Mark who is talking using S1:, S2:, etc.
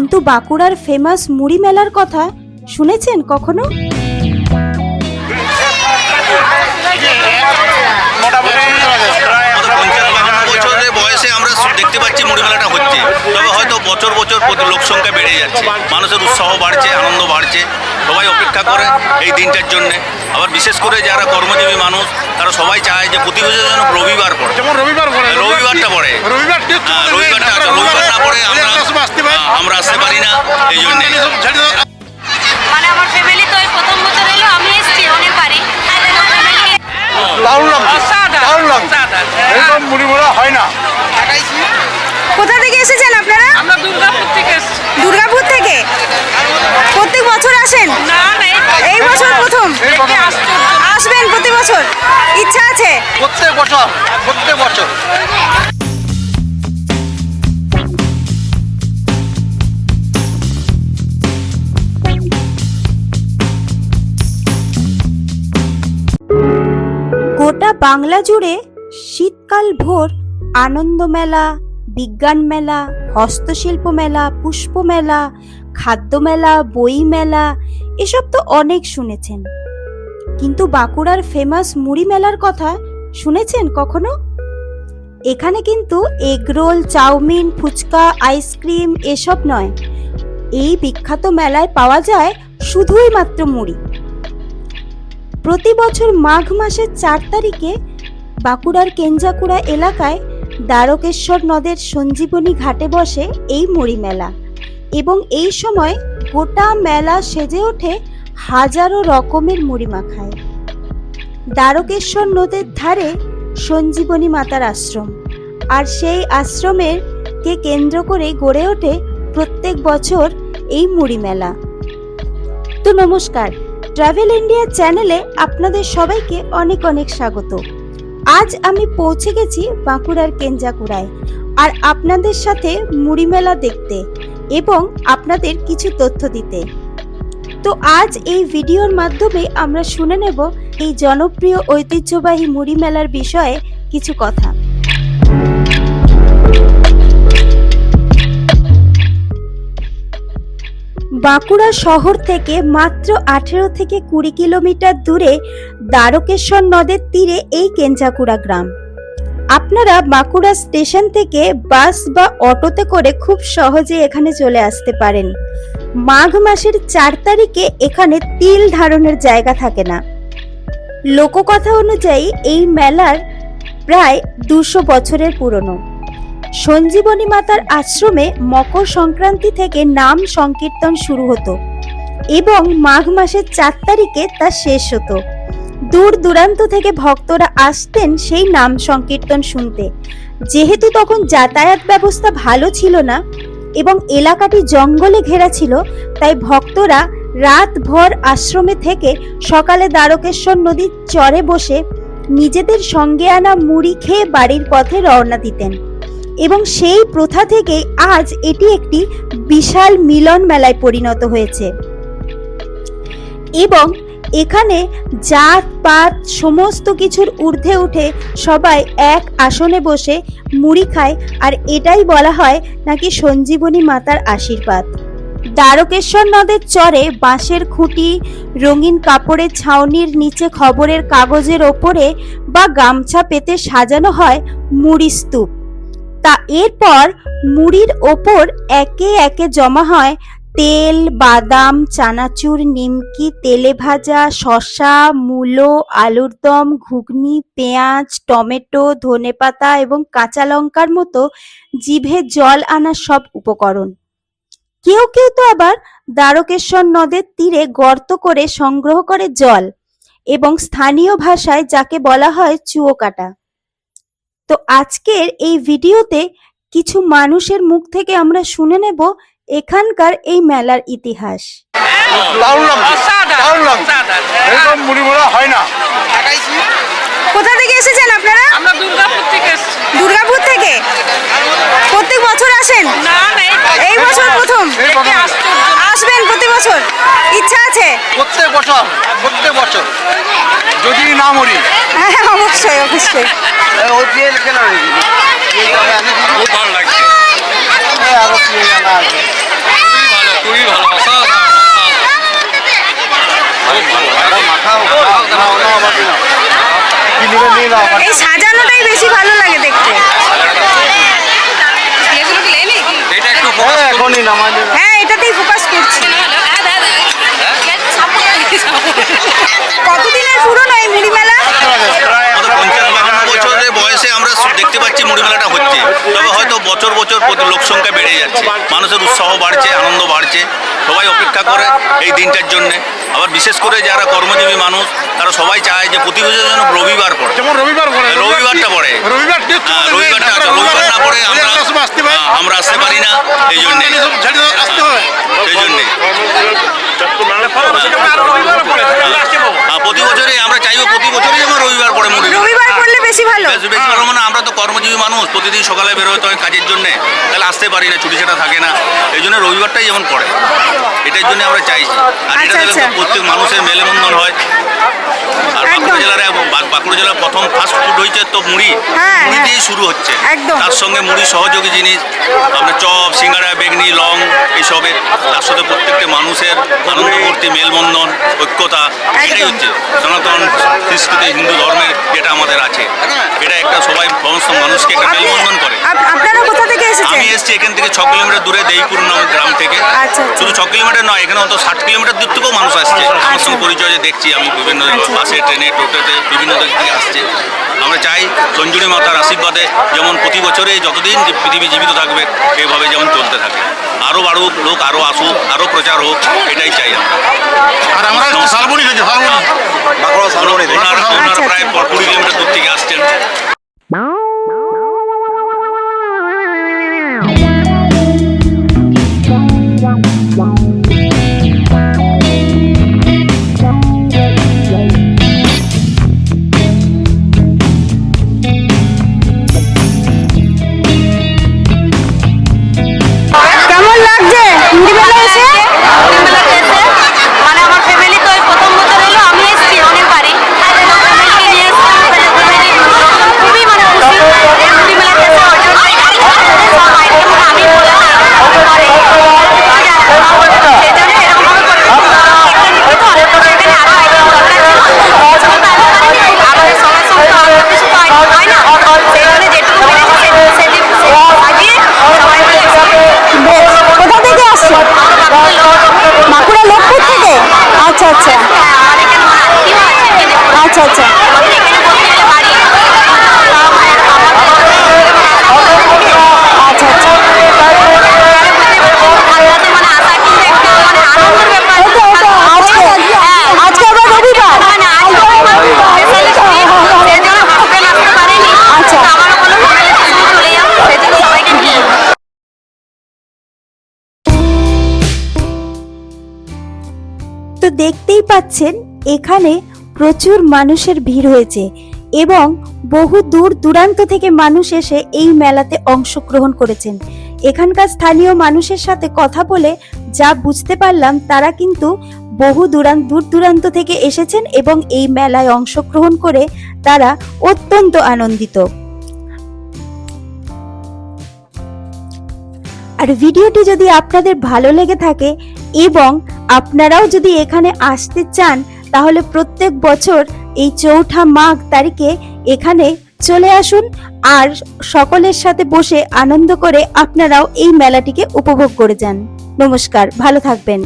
S1: কিন্তু বাঁকুড়ার ফেমাস মুড়ি মেলার কথা শুনেছেন কখনো?
S2: বয়সে আমরা দেখতে পাচ্ছি মুড়ি মেলাটা হচ্ছে, তবে হয়তো বছর বছর লোক সংখ্যা বেড়ে যাচ্ছে, মানুষের উৎসাহ বাড়ছে, আনন্দ বাড়ছে, সবাই অপেক্ষা করে এই দিনটার জন্য। আবার বিশেষ করে যারা কর্মজীবী মানুষ তারা সবাই চায় যে প্রতি বছর যেন রবিবার পড়ে, যেমন রবিবারটা পড়ে, রবিবারটা রবিবার না পড়ে আমরা আসতে পারি না। এই জন্য
S3: মানে আমার ফ্যামিলি তো এই প্রথম বছর এলো, আমি এসেছি অনেকবারই।
S1: কোথা থেকে এসেছেন আপনারা?
S3: আমরা দুর্গাপুর থেকে এসেছি।
S1: দুর্গাপুর থেকে প্রত্যেক বছর আসেন?
S3: না
S1: এই বছর প্রথম আসবেন? প্রতি বছর ইচ্ছা আছে?
S2: প্রত্যেক বছর
S1: গোটা বাংলা জুড়ে শীতকাল ভোর আনন্দ মেলা, বিজ্ঞান মেলা, হস্তশিল্প মেলা, পুষ্প মেলা, খাদ্য মেলা, বই মেলা, এসব তো অনেক শুনেছেন। কিন্তু বাঁকুড়ার ফেমাস মুড়ি মেলার কথা শুনেছেন কখনো? এখানে কিন্তু এগরোল, চাউমিন, ফুচকা, আইসক্রিম এসব নয়, এই বিখ্যাত মেলায় পাওয়া যায় শুধুই মাত্র মুড়ি। প্রতি বছর মাঘ মাসের 4 তারিখে বাঁকুড়ার কেঞ্জাকুড়া এলাকায় দ্বারকেশ্বর নদের সঞ্জীবনী ঘাটে বসে এই মুড়ি মেলা, এবং এই সময় গোটা মেলা সেজে ওঠে হাজারো রকমের মুড়ি মাখায়। দ্বারকেশ্বর নদের ধারে সঞ্জীবনী মাতার আশ্রম, আর সেই আশ্রমের কে কেন্দ্র করে গড়ে ওঠে প্রত্যেক বছর এই মুড়ি মেলা। তো নমস্কার, ট্রাভেল ইন্ডিয়া চ্যানেলে আপনাদের সবাইকে অনেক অনেক স্বাগত। আজ আমি পৌঁছে গেছি বাঁকুড়ার কেঞ্জাকুড়ায়, আর আপনাদের সাথে মুড়ি মেলা দেখতে এবং আপনাদের কিছু তথ্য দিতে। তো আজ এই ভিডিওর মাধ্যমে আমরা শুনে নেব এই জনপ্রিয় ঐতিহ্যবাহী মুড়ি মেলার বিষয়ে কিছু কথা। বাঁকুড়া শহর থেকে মাত্র 18 থেকে 20 কিলোমিটার দূরে দ্বারকেশ্বর নদের তীরে এই কেঞ্জাকুড়া গ্রাম। আপনারা বাঁকুড়া স্টেশন থেকে বাস বা অটোতে করে খুব সহজে এখানে চলে আসতে পারেন। মাঘ মাসের 4 তারিখে এখানে তিল ধারণের জায়গা থাকে না। লোককথা অনুযায়ী এই মেলার প্রায় 200 বছরের পুরনো। সঞ্জীবনী মাতার আশ্রমে মকর সংক্রান্তি থেকে নাম সংকীর্তন শুরু হতো এবং মাঘ মাসের 4 তারিখে তা শেষ হতো। দূর দূরান্ত থেকে ভক্তরা আসতেন সেই নাম সংকীর্তন শুনতে। যেহেতু তখন যাতায়াত ব্যবস্থা ভালো ছিল না এবং এলাকাটি জঙ্গলে ঘেরা ছিল, তাই ভক্তরা রাতভর আশ্রমে থেকে সকালে দ্বারকেশ্বর নদীর চরে বসে নিজেদের সঙ্গে আনা মুড়ি খেয়ে বাড়ির পথে রওনা দিতেন, এবং সেই প্রথা থেকেই আজ এটি একটি বিশাল মিলন মেলায় পরিণত হয়েছে। এবং এখানে জাত পাত সমস্ত কিছুর ঊর্ধ্বে উঠে সবাই এক আসনে বসে মুড়ি খায়, আর এটাই বলা হয় নাকি সঞ্জীবনী মাতার আশীর্বাদ। দ্বারকেশ্বর নদের চরে বাঁশের খুঁটি, রঙিন কাপড়ের ছাউনির নিচে খবরের কাগজের ওপরে বা গামছা পেতে সাজানো হয় মুড়ি স্তূপ। তা এরপর মুড়ির ওপর একে একে জমা হয় তেল, বাদাম, চানাচুর, নিমকি, তেলে ভাজা, শসা, মূলো, আলুর দম, ঘুগনি, পেঁয়াজ, টমেটো, ধনেপাতা এবং কাঁচা লঙ্কার মতো জিভে জল আনা সব উপকরণ। কেউ কেউ তো আবার দ্বারকেশ্বর নদের তীরে গর্ত করে সংগ্রহ করে জল, এবং স্থানীয় ভাষায় যাকে বলা হয় চুয়ো কাটা। তো আজকের এই ভিডিওতে কিছু মানুষের মুখ থেকে আমরা শুনে নেব এখানকার এই মেলার ইতিহাস। কোথা থেকে এসেছেন আপনারা?
S3: আমরা দুর্গাপুর থেকে এসেছি।
S1: দুর্গাপুর থেকে প্রত্যেক বছর আসেন?
S3: না
S1: এই বছর প্রথম আসবেন? প্রতি বছর ইচ্ছা আছে?
S2: প্রত্যেক বছর যদি না মরি।
S1: হ্যাঁ, অবশ্যই অবশ্যই।
S2: খুব ভালো লাগছে।
S1: এই সাজানোটাই বেশি ভালো লাগে দেখতে।
S2: এটা একটু
S1: হ্যাঁ, এটাতেই ফোকাস করছি। কতদিনের পুরনো এই মুড়ি মেলা?
S2: আমাদের 50-52 বছরের বয়সে আমরা দেখতে পাচ্ছি মুড়ি মেলাটা হচ্ছে। তবে হয়তো বছর বছর লোক সংখ্যা বেড়ে যাচ্ছে, মানুষের উৎসাহ বাড়ছে, আনন্দ বাড়ছে, সবাই অপেক্ষা করে এই দিনটার জন্য। আবার বিশেষ করে যারা কর্মজীবী মানুষ তারা সবাই চায় যে প্রতি বছর যেন রবিবার পড়ে,
S4: যেমন রবিবার পড়ে,
S2: রবিবারটা পড়ে, রবিবারটা রবিবার না পড়ে আমরা আসতে পারি না, এই জন্যে সেই জন্যে প্রতি বছরই আমরা চাইবো প্রতি বছরই যেমন রবিবার পড়ে মুড়ি মেলা।
S1: রবিবার করলে বেশি ভালো।
S2: বেশি ভালো মানে আমরা তো কর্মজীবী মানুষ, প্রতিদিন সকালে বেরোতে হয় কাজের জন্য, তাহলে আসতে পারি না, ছুটি ছাটা থাকে না, এই জন্য রবিবারটাই যেমন পড়ে, এটার জন্য আমরা চাইছি। আর এটা
S1: আচ্ছা,
S2: থেকে
S1: আচ্ছা।
S2: প্রত্যেক মানুষের মেলবন্ধন হয়। আর বাঁকুড়া জেলার প্রথম ফাস্ট ফুড হয়েছে তো মুড়ি,
S1: হ্যাঁ,
S2: মুড়ি
S1: হ্যাঁ।
S2: দিয়েই শুরু হচ্ছে।
S1: একদম।
S2: তার সঙ্গে মুড়ি সহযোগী জিনিস আপনার চপ, সিঙ্গাড়া, বেগনি, লং এইসবে, তার সাথে প্রত্যেকটা মানুষের আনন্দ ভর্তি মেলবন্ধন, ঐক্যতা, এটাই হচ্ছে সনাতন সংস্কৃতি হিন্দু ধর্মের যেটা আমাদের আছে। এটা একটা সবাই সমস্ত মানুষকে একটা মেলবন্ধন করে।
S1: আপনারা কোথা থেকে এসেছেন?
S2: আমি এসেছি এখান থেকে 6 কিলোমিটার দূরে দেইপুর নাম গ্রাম থেকে।
S1: আচ্ছা।
S2: শুধু 6 কিলোমিটার নয়, এখানে অন্তত 60 কিলোমিটার দূর থেকেও মানুষ আসছে। আমার সঙ্গে পরিচয় যে দেখছি আমি বিভিন্ন বাসে, ট্রেনে, টোটোতে বিভিন্ন দিক থেকে আসছে। আমরা চাই সঞ্জুরি মাতার আশীর্বাদে যেমন প্রতি বছরে যতদিন পৃথিবী জীবিত থাকবে এভাবে যেমন চলতে থাকে, আরও বাড়ুক, লোক আরও আসুক, আরও প্রচার হোক, এটাই চাই আমরা।
S4: আর আমরা শালবনি থেকে
S2: ওনারা প্রায় 20 কিলোমিটার দূর থেকে আসছেন।
S1: কেমন লাগছে মুড়ি মেলা এসে?
S3: মানে আমার ফ্যামিলি তো ওই প্রথম বছর এলো, আমি এসেছি অনেকবারই। ফ্যামিলিকে নিয়ে এসেছি, ফ্যামিলি খুবই মানে খুশি এই মুড়ি মেলাতে এসে। ওই জন্যই সব আইটেম আমি বললাম করে সেই জন্য এরকমভাবে করে এখানে আরও আইটেম দরকার ছিল, আমাদের সবার সঙ্গে তো অল্প কিছু তো আইটেম হয় না, সেই জন্য যেটুকু পেরেছি সেটুকু সাজিয়ে সবাই মিলে
S1: কোথা থেকে আসছো? বাঁকুড়া লোকপুর থেকে? আচ্ছা আচ্ছা আচ্ছা আচ্ছা। আজকে আবার রবিবার। তো দেখতেই পাচ্ছেন এখানে প্রচুর মানুষের ভিড় হয়েছে এবং বহু দূর দূরান্ত থেকে মানুষ এসে এই মেলাতে অংশগ্রহণ করেছেন। এখানকার স্থানীয় মানুষের সাথে কথা বলে যা বুঝতে পারলাম, তারা কিন্তু বহু দূর দূরান্ত থেকে এসেছেন এবং এই মেলায় অংশগ্রহণ করে তারা অত্যন্ত আনন্দিত। আর ভিডিওটি যদি আপনাদের ভালো লেগে থাকে এবং আপনারাও যদি এখানে আসতে চান, তাহলে প্রত্যেক বছর এই 4 মাঘ তারিখে এখানে চলে আসুন আর সকলের সাথে বসে আনন্দ করে আপনারাও এই মেলাটিকে উপভোগ করে যান। নমস্কার, ভালো থাকবেন।